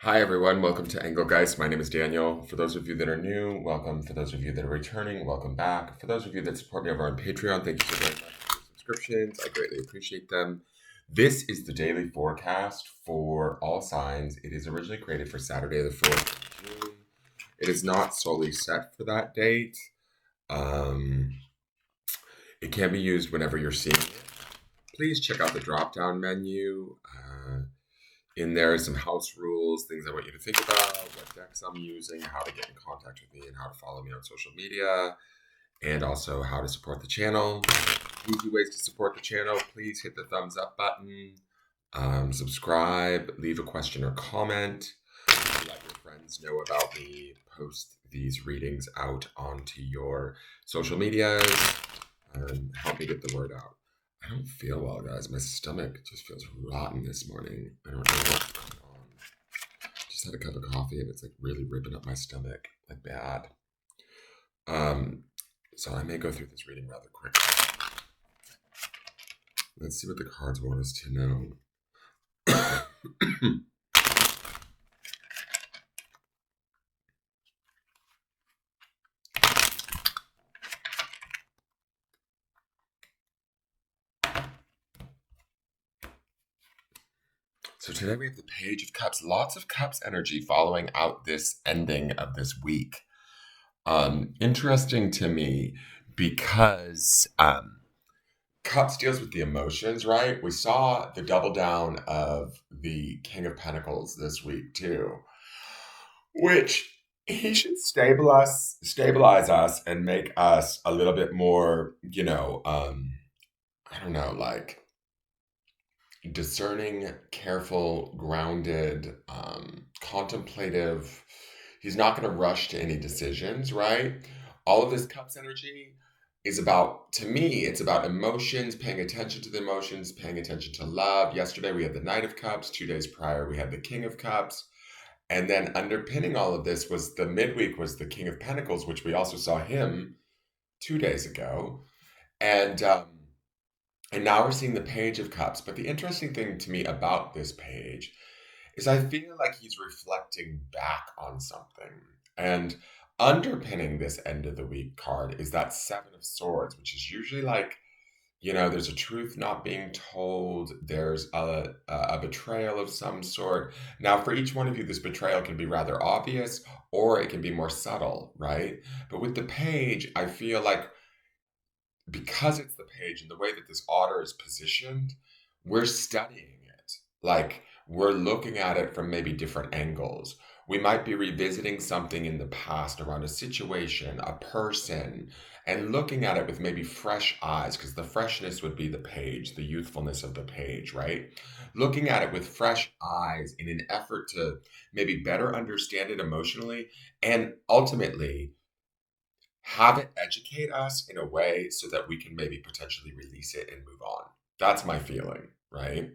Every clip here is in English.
Hi, everyone. Welcome to Engelgeist. My name is Daniel. For those of you that are new, welcome. For those of you that are returning, welcome back. For those of you that support me over on Patreon, thank you so very much for your subscriptions. I greatly appreciate them. This is the daily forecast for all signs. It is originally created for Saturday, the 4th of June. It is not solely set for that date. Um, it can be used whenever you're seeing it. Please check out the drop down menu. In there, some house rules, things I want you to think about, what decks I'm using, how to get in contact with me, and how to follow me on social media, and also how to support the channel. Easy ways to support the channel. Please hit the thumbs up button, subscribe, leave a question or comment, let your friends know about me, post these readings out onto your social medias, help me get the word out. I don't feel well, guys. My stomach just feels rotten this morning. I don't know what's going on. Just had a cup of coffee and it's like really ripping up my stomach, like bad. So I may go through this reading rather quick. Let's see what the cards want us to know. So today we have the Page of Cups. Lots of Cups energy following out this ending of this week. Interesting to me because Cups deals with the emotions, right? We saw the double down of the King of Pentacles this week too, which he should stabilize us and make us a little bit more, I don't know, like discerning, careful, grounded, contemplative. He's not going to rush to any decisions, right? All of this Cups energy is about, to me, it's about emotions, paying attention to the emotions, paying attention to love. Yesterday we had the Knight of Cups. 2 days prior we had the King of Cups. And then underpinning all of this was the midweek was the King of Pentacles, which we also saw him 2 days ago. And now we're seeing the Page of Cups. But the interesting thing to me about this page is I feel like he's reflecting back on something. And underpinning this end of the week card is that Seven of Swords, which is usually like, there's a truth not being told, there's a betrayal of some sort. Now, for each one of you, this betrayal can be rather obvious or it can be more subtle, right? But with the page, I feel like because it's the page and the way that this otter is positioned, we're studying it. Like we're looking at it from maybe different angles. We might be revisiting something in the past around a situation, a person, and looking at it with maybe fresh eyes, because the freshness would be the page, the youthfulness of the page, right? Looking at it with fresh eyes in an effort to maybe better understand it emotionally and ultimately have it educate us in a way so that we can maybe potentially release it and move on. That's my feeling, right?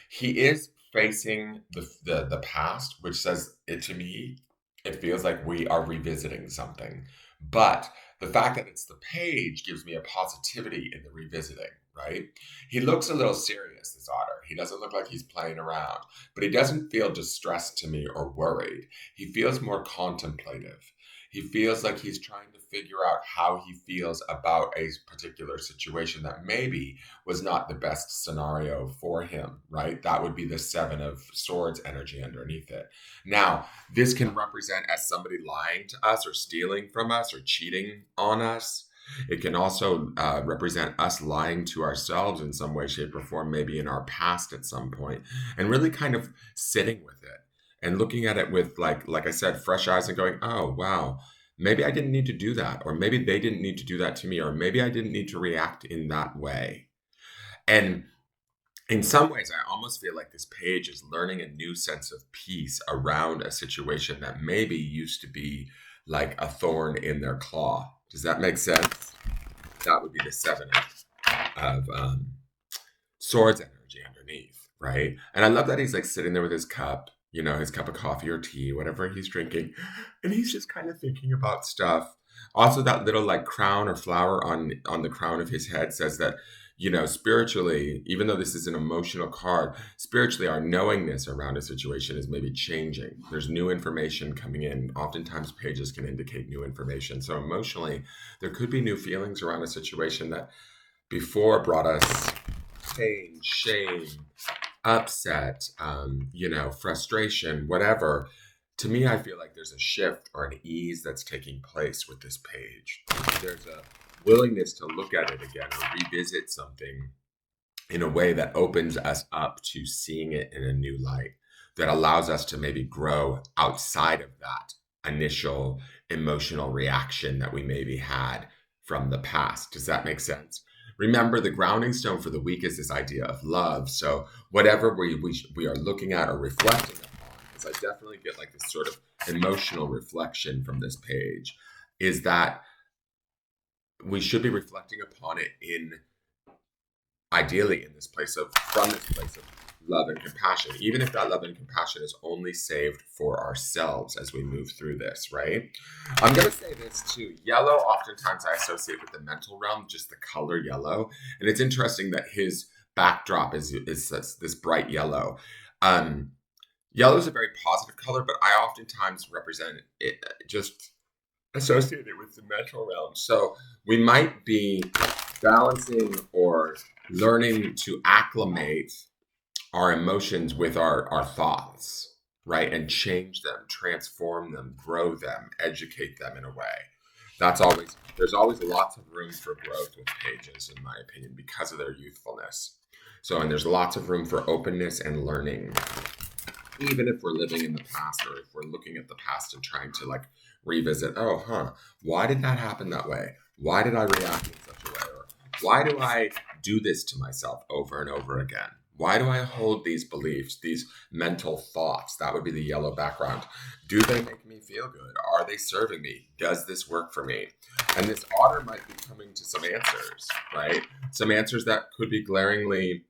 He is facing the past, which says it to me. It feels like we are revisiting something, but the fact that it's the page gives me a positivity in the revisiting. Right? He looks a little serious, this otter. He doesn't look like he's playing around, but he doesn't feel distressed to me or worried. He feels more contemplative. He feels like he's trying to figure out how he feels about a particular situation that maybe was not the best scenario for him, right? That would be the Seven of Swords energy underneath it. Now, this can represent as somebody lying to us or stealing from us or cheating on us. It can also represent us lying to ourselves in some way, shape, or form, maybe in our past at some point, and really kind of sitting with it and looking at it with like I said, fresh eyes and going, oh wow, maybe I didn't need to do that, or maybe they didn't need to do that to me, or maybe I didn't need to react in that way. And in some ways, I almost feel like this page is learning a new sense of peace around a situation that maybe used to be like a thorn in their claw. Does that make sense? That would be the Seven of Swords energy underneath, right? And I love that he's like sitting there with his cup, his cup of coffee or tea, whatever he's drinking, and he's just kind of thinking about stuff. Also, that little like crown or flower on the crown of his head says that, spiritually, even though this is an emotional card, spiritually our knowingness around a situation is maybe changing. There's new information coming in. Oftentimes pages can indicate new information. So emotionally, there could be new feelings around a situation that before brought us pain, shame, upset, frustration, whatever. To me, I feel like there's a shift or an ease that's taking place with this page. There's a willingness to look at it again or revisit something in a way that opens us up to seeing it in a new light, that allows us to maybe grow outside of that initial emotional reaction that we maybe had from the past. Does that make sense? Remember, the grounding stone for the week is this idea of love. So whatever we are looking at or reflecting upon, because I definitely get like this sort of emotional reflection from this page, is that we should be reflecting upon it ideally from this place of love and compassion, even if that love and compassion is only saved for ourselves as we move through this, right? I'm going to say this too. Yellow, oftentimes I associate with the mental realm, just the color yellow. And it's interesting that his backdrop is this bright yellow. Yellow is a very positive color, but I oftentimes represent it just associated with the mental realm. So we might be balancing or learning to acclimate our emotions with our thoughts, right? And change them, transform them, grow them, educate them in a way. There's always lots of room for growth with pages, in my opinion, because of their youthfulness. And there's lots of room for openness and learning, even if we're living in the past or if we're looking at the past and trying to like revisit, why did that happen that way? Why did I react in such a way? Or why do I do this to myself over and over again? Why do I hold these beliefs, these mental thoughts? That would be the yellow background. Do they make me feel good? Are they serving me? Does this work for me? And this otter might be coming to some answers, right? Some answers that could be glaringly,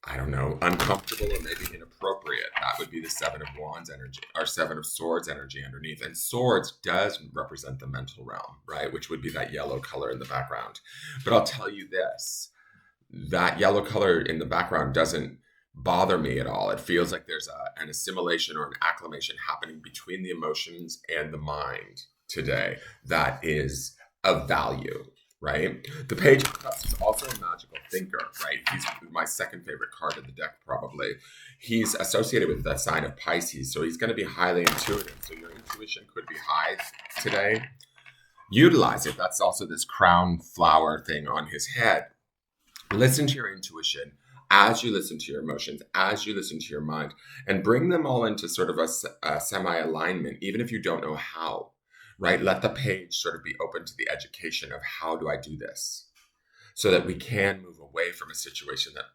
I don't know, uncomfortable or maybe inappropriate. That would be the Seven of Wands energy or Seven of Swords energy underneath. And swords does represent the mental realm, right? Which would be that yellow color in the background. But I'll tell you this, that yellow color in the background doesn't bother me at all. It feels like there's an assimilation or an acclimation happening between the emotions and the mind today that is of value. Right? The Page of Cups is also a magical thinker, right? He's my second favorite card of the deck, probably. He's associated with the sign of Pisces, so he's going to be highly intuitive. So your intuition could be high today. Utilize it. That's also this crown flower thing on his head. Listen to your intuition as you listen to your emotions, as you listen to your mind, and bring them all into sort of a semi-alignment, even if you don't know how. Right? Let the page sort of be open to the education of how do I do this so that we can move away from a situation that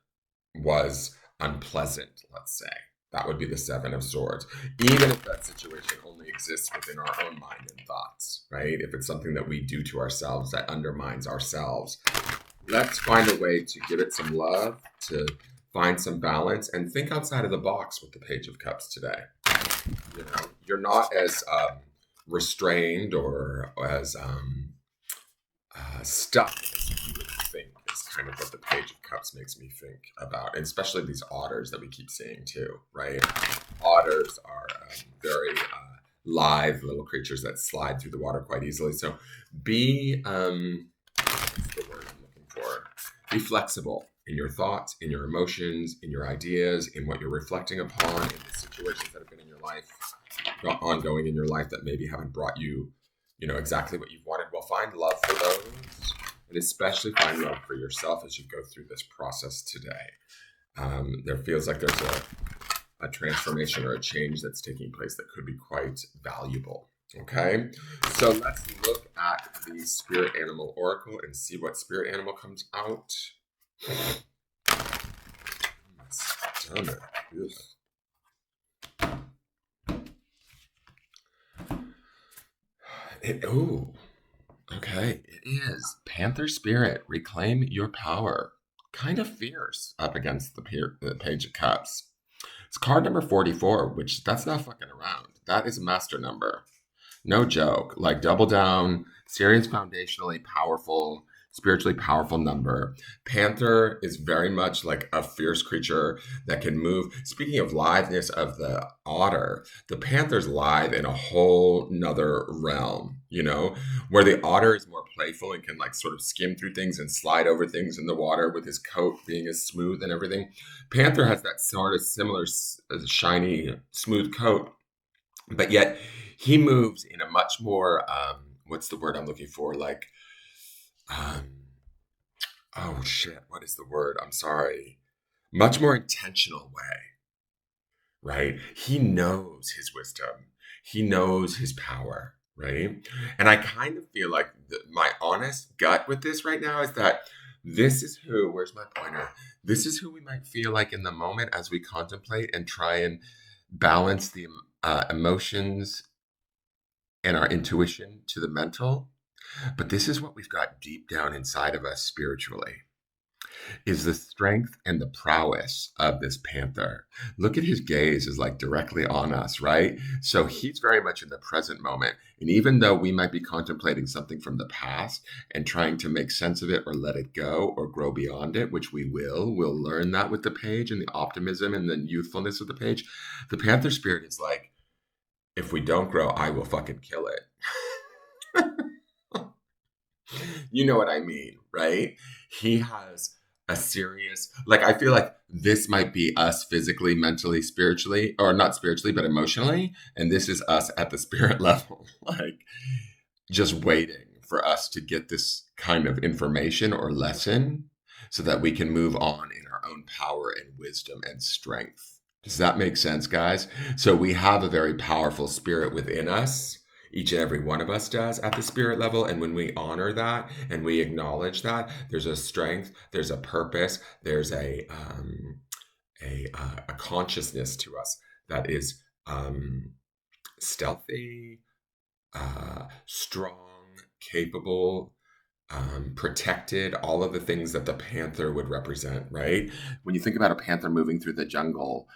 was unpleasant, let's say. That would be the Seven of Swords. Even if that situation only exists within our own mind and thoughts, right? If it's something that we do to ourselves that undermines ourselves, let's find a way to give it some love, to find some balance, and think outside of the box with the Page of Cups today. You're not as restrained or as stuck as you would think is kind of what the Page of Cups makes me think about, and especially these otters that we keep seeing too, right? Otters are very live little creatures that slide through the water quite easily. So be, what's the word I'm looking for? Be flexible in your thoughts, in your emotions, in your ideas, in what you're reflecting upon, in the situations that have been in your life, ongoing in your life that maybe haven't brought you, exactly what you've wanted. Well, find love for those, and especially find love for yourself as you go through this process today. There feels like there's a transformation or a change that's taking place that could be quite valuable. Okay, so let's look at the Spirit Animal Oracle and see what Spirit Animal comes out. My stomach. Okay. It is Panther Spirit. Reclaim your power. Kind of fierce up against the Page of Cups. It's card number 44, which that's not fucking around. That is a master number. No joke. Like double down, Sirius foundationally powerful, spiritually powerful number. Panther is very much like a fierce creature that can move. Speaking of litheness of the otter, the panther's lithe in a whole nother realm, you know, where the otter is more playful and can like sort of skim through things and slide over things in the water with his coat being as smooth and everything. Panther has that sort of similar shiny, smooth coat, but yet he moves in a much more what's the word I'm looking for, like um oh shit, what is the word, I'm sorry, much more intentional way, right? He knows his wisdom, he knows his power, right? And I kind of feel like my honest gut with this right now is that this is who, where's my pointer, this is who we might feel like in the moment as we contemplate and try and balance the emotions and our intuition to the mental. But this is what we've got deep down inside of us spiritually, is the strength and the prowess of this panther. Look at his gaze is like directly on us, right? So he's very much in the present moment. And even though we might be contemplating something from the past and trying to make sense of it or let it go or grow beyond it, which we'll learn that with the page and the optimism and the youthfulness of the page. The panther spirit is like, if we don't grow, I will fucking kill it. You know what I mean, right? He has a serious, like, I feel like this might be us physically, mentally, spiritually, or not spiritually, but emotionally. And this is us at the spirit level, like, just waiting for us to get this kind of information or lesson so that we can move on in our own power and wisdom and strength. Does that make sense, guys? So we have a very powerful spirit within us. Each and every one of us does at the spirit level. And when we honor that and we acknowledge that, there's a strength, there's a purpose, there's a consciousness to us that is stealthy, strong, capable, protected, all of the things that the panther would represent, right? When you think about a panther moving through the jungle,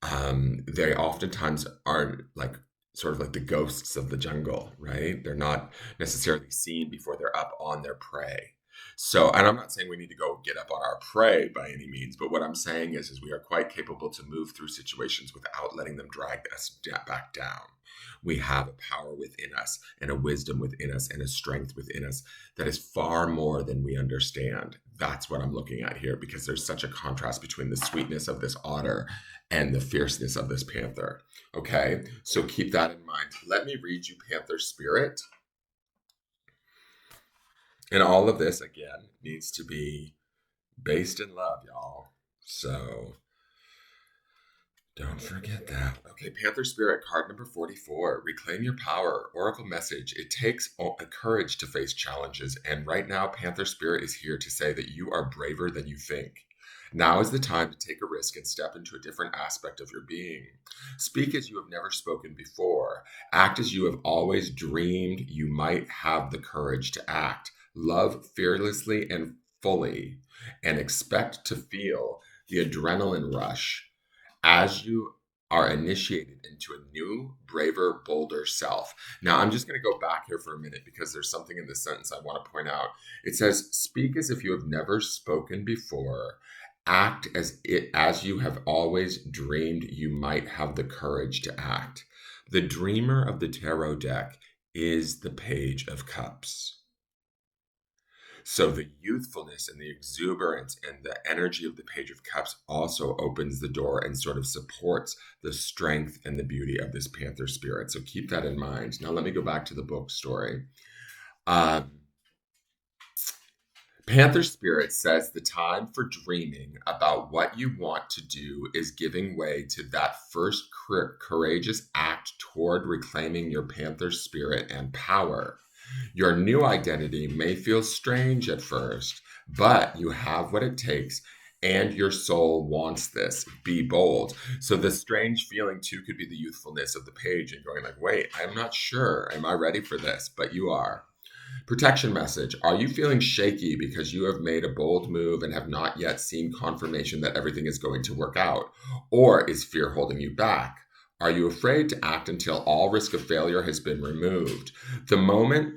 they oftentimes are like sort of like the ghosts of the jungle, right? They're not necessarily seen before they're up on their prey. So, and I'm not saying we need to go get up on our prey by any means, but what I'm saying is we are quite capable to move through situations without letting them drag us back down. We have a power within us and a wisdom within us and a strength within us that is far more than we understand. That's what I'm looking at here, because there's such a contrast between the sweetness of this otter and the fierceness of this panther. Okay, so keep that in mind. Let me read you Panther Spirit. And all of this, again, needs to be based in love, y'all. So don't forget that. Okay, Panther Spirit, card number 44. Reclaim your power. Oracle message. It takes courage to face challenges. And right now, Panther Spirit is here to say that you are braver than you think. Now is the time to take a risk and step into a different aspect of your being. Speak as you have never spoken before. Act as you have always dreamed you might have the courage to act. Love fearlessly and fully, and expect to feel the adrenaline rush as you are initiated into a new, braver, bolder self. Now, I'm just going to go back here for a minute because there's something in this sentence I want to point out. It says, speak as if you have never spoken before. Act as you have always dreamed you might have the courage to act. The dreamer of the tarot deck is the Page of Cups. So the youthfulness and the exuberance and the energy of the Page of Cups also opens the door and sort of supports the strength and the beauty of this panther spirit. So keep that in mind. Now let me go back to the book story. Panther Spirit says the time for dreaming about what you want to do is giving way to that first courageous act toward reclaiming your Panther Spirit and power. Your new identity may feel strange at first, but you have what it takes and your soul wants this. Be bold. So the strange feeling too could be the youthfulness of the page and going like, wait, I'm not sure. Am I ready for this? But you are. Protection message. Are you feeling shaky because you have made a bold move and have not yet seen confirmation that everything is going to work out? Or is fear holding you back? Are you afraid to act until all risk of failure has been removed? The moment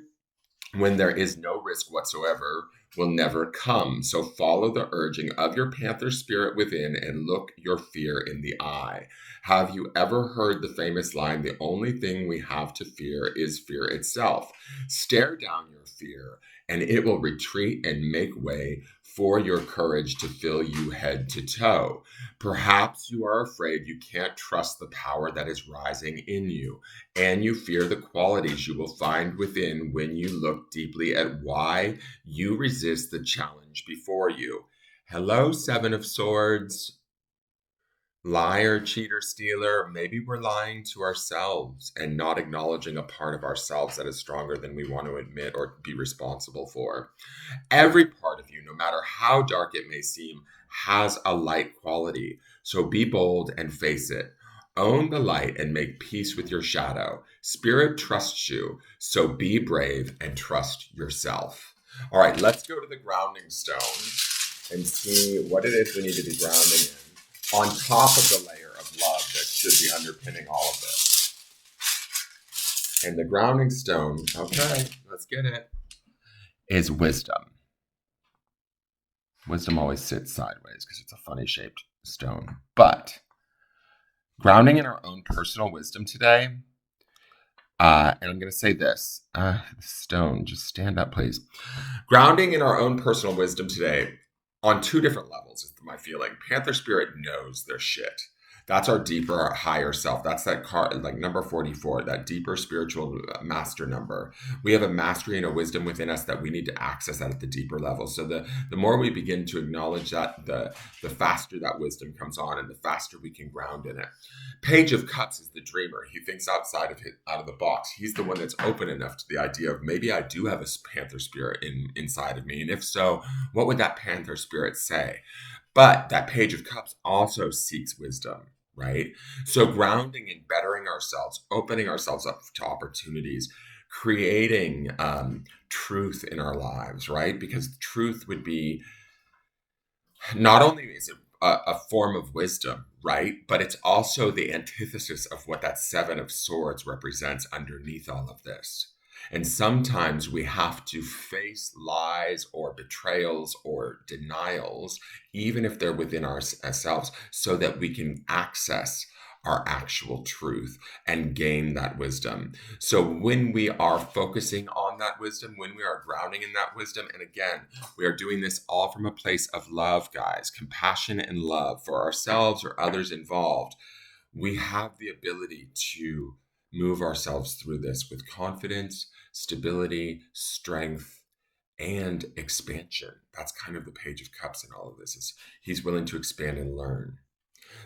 when there is no risk whatsoever will never come. So follow the urging of your panther spirit within and look your fear in the eye. Have you ever heard the famous line, the only thing we have to fear is fear itself? Stare down your fear and it will retreat and make way for your courage to fill you head to toe. Perhaps you are afraid you can't trust the power that is rising in you, and you fear the qualities you will find within when you look deeply at why you resist the challenge before you. Hello, Seven of Swords. Liar, cheater, stealer. Maybe we're lying to ourselves and not acknowledging a part of ourselves that is stronger than we want to admit or be responsible for. Every part of you, no matter how dark it may seem, has a light quality. So be bold and face it. Own the light and make peace with your shadow. Spirit trusts you, so be brave and trust yourself. All right, let's go to the grounding stone and see what it is we need to be grounding in on top of the layer of love that should be underpinning all of this. And the grounding stone, okay, let's get it, is wisdom. Wisdom always sits sideways because it's a funny shaped stone. But grounding in our own personal wisdom today, and I'm going to say this, stone, just stand up, please. Grounding in our own personal wisdom today on two different levels is my feeling. Panther Spirit knows their shit. That's our deeper, our higher self. That's that card, like number 44, that deeper spiritual master number. We have a mastery and a wisdom within us that we need to access that at the deeper level. So the more we begin to acknowledge that, the faster that wisdom comes on and the faster we can ground in it. Page of Cups is the dreamer. He thinks out of the box. He's the one that's open enough to the idea of maybe I do have a panther spirit inside of me. And if so, what would that panther spirit say? But that Page of Cups also seeks wisdom, right? So grounding and bettering ourselves, opening ourselves up to opportunities, creating truth in our lives, right? Because truth would be, not only is it a form of wisdom, right? But it's also the antithesis of what that Seven of Swords represents underneath all of this. And sometimes we have to face lies or betrayals or denials, even if they're within ourselves, so that we can access our actual truth and gain that wisdom. So when we are focusing on that wisdom, when we are grounding in that wisdom, and again, we are doing this all from a place of love, guys, compassion and love for ourselves or others involved, we have the ability to move ourselves through this with confidence, stability, strength, and expansion. That's kind of the Page of Cups in all of this, is he's willing to expand and learn.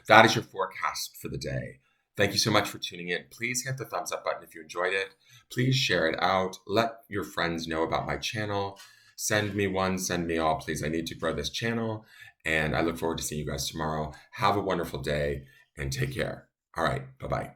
That is your forecast for the day. Thank you so much for tuning in. Please hit the thumbs up button if you enjoyed it. Please share it out. Let your friends know about my channel. Send me one, send me all, please. I need to grow this channel. And I look forward to seeing you guys tomorrow. Have a wonderful day and take care. All right. Bye-bye.